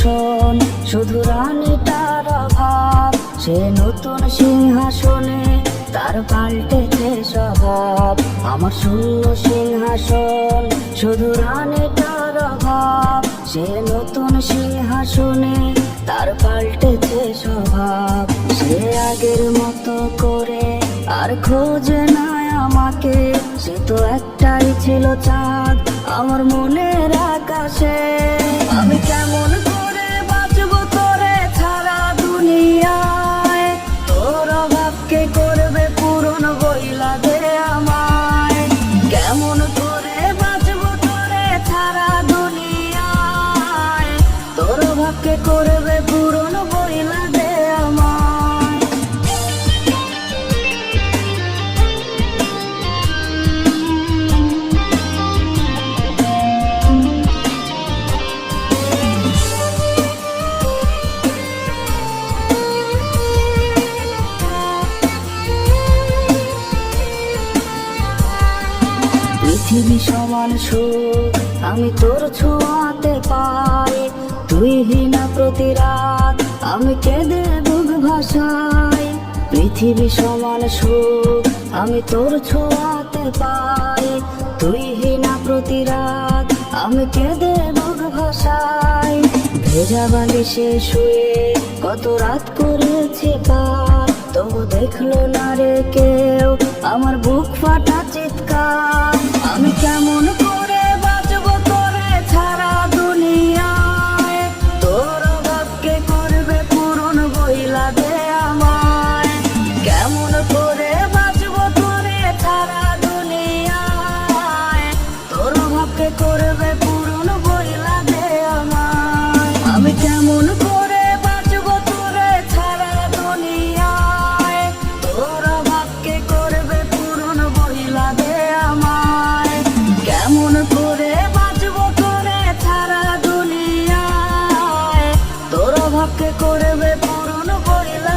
সিংহাসন, শুধু রানীটার অভাব। সে নতুন সিংহাসনে তার পাল্টেছে স্বভাব। আমার শূন্য সিংহাসন, শুধু রানীটার অভাব। সে নতুন সিংহাসনে তার পাল্টেছে স্বভাব। সে আগের মতো করে আর খোঁজে না আমাকে। সে তো একটাই ছিল চাঁদ আমার মনের আকাশে। আমি কেমন করে বাঁচবো তোরে ছাড়া দুনিয়ায়? তোর অভাবকে করবে পূরণ বইলা দে আমায়। কেমন করে বাঁচবো তোরে ছাড়া দুনিয়ায়? তোর অভাবকে করবে পূরণ বইলা দে আমায়। পৃথিবী সমান সুখ আমি তোর ছোঁয়াতে পাই। তুই হীনা প্রতি রাত আমি কেঁদে বুক ভাসাই। পৃথিবী সমান সুখ আমি তোর ছোঁয়াতে পাই। তুই হীনা প্রতি রাত আমি কেঁদে বুক ভাসাই। ভেজা বালিশে শুয়ে কত রাত করেছি পার, তবু দেখলো না রে কেউ আমার বুক ফাটা চিৎকার। আমি কেমন করে বাঁচবো তোরে ছাড়া দুনিয়ায়? তোর অভাবকে করবে পূরণ বইলা দে আমায়। কেমন করে বাঁচবো তোরে ছাড়া দুনিয়ায়? তোর অভাবকে করবে পূরণ বইলা দে আমায়। আমি কেমন করে বাঁচবো তোরে ছাড়া দুনিয়ায়? তোর অভাবকে করবে পূরণ বইলা দে আমায়। কেমন করে বাঁচবো তোরে ছাড়া দুনিয়ায়? তোর অভাবকে করবে পূরণ বইলা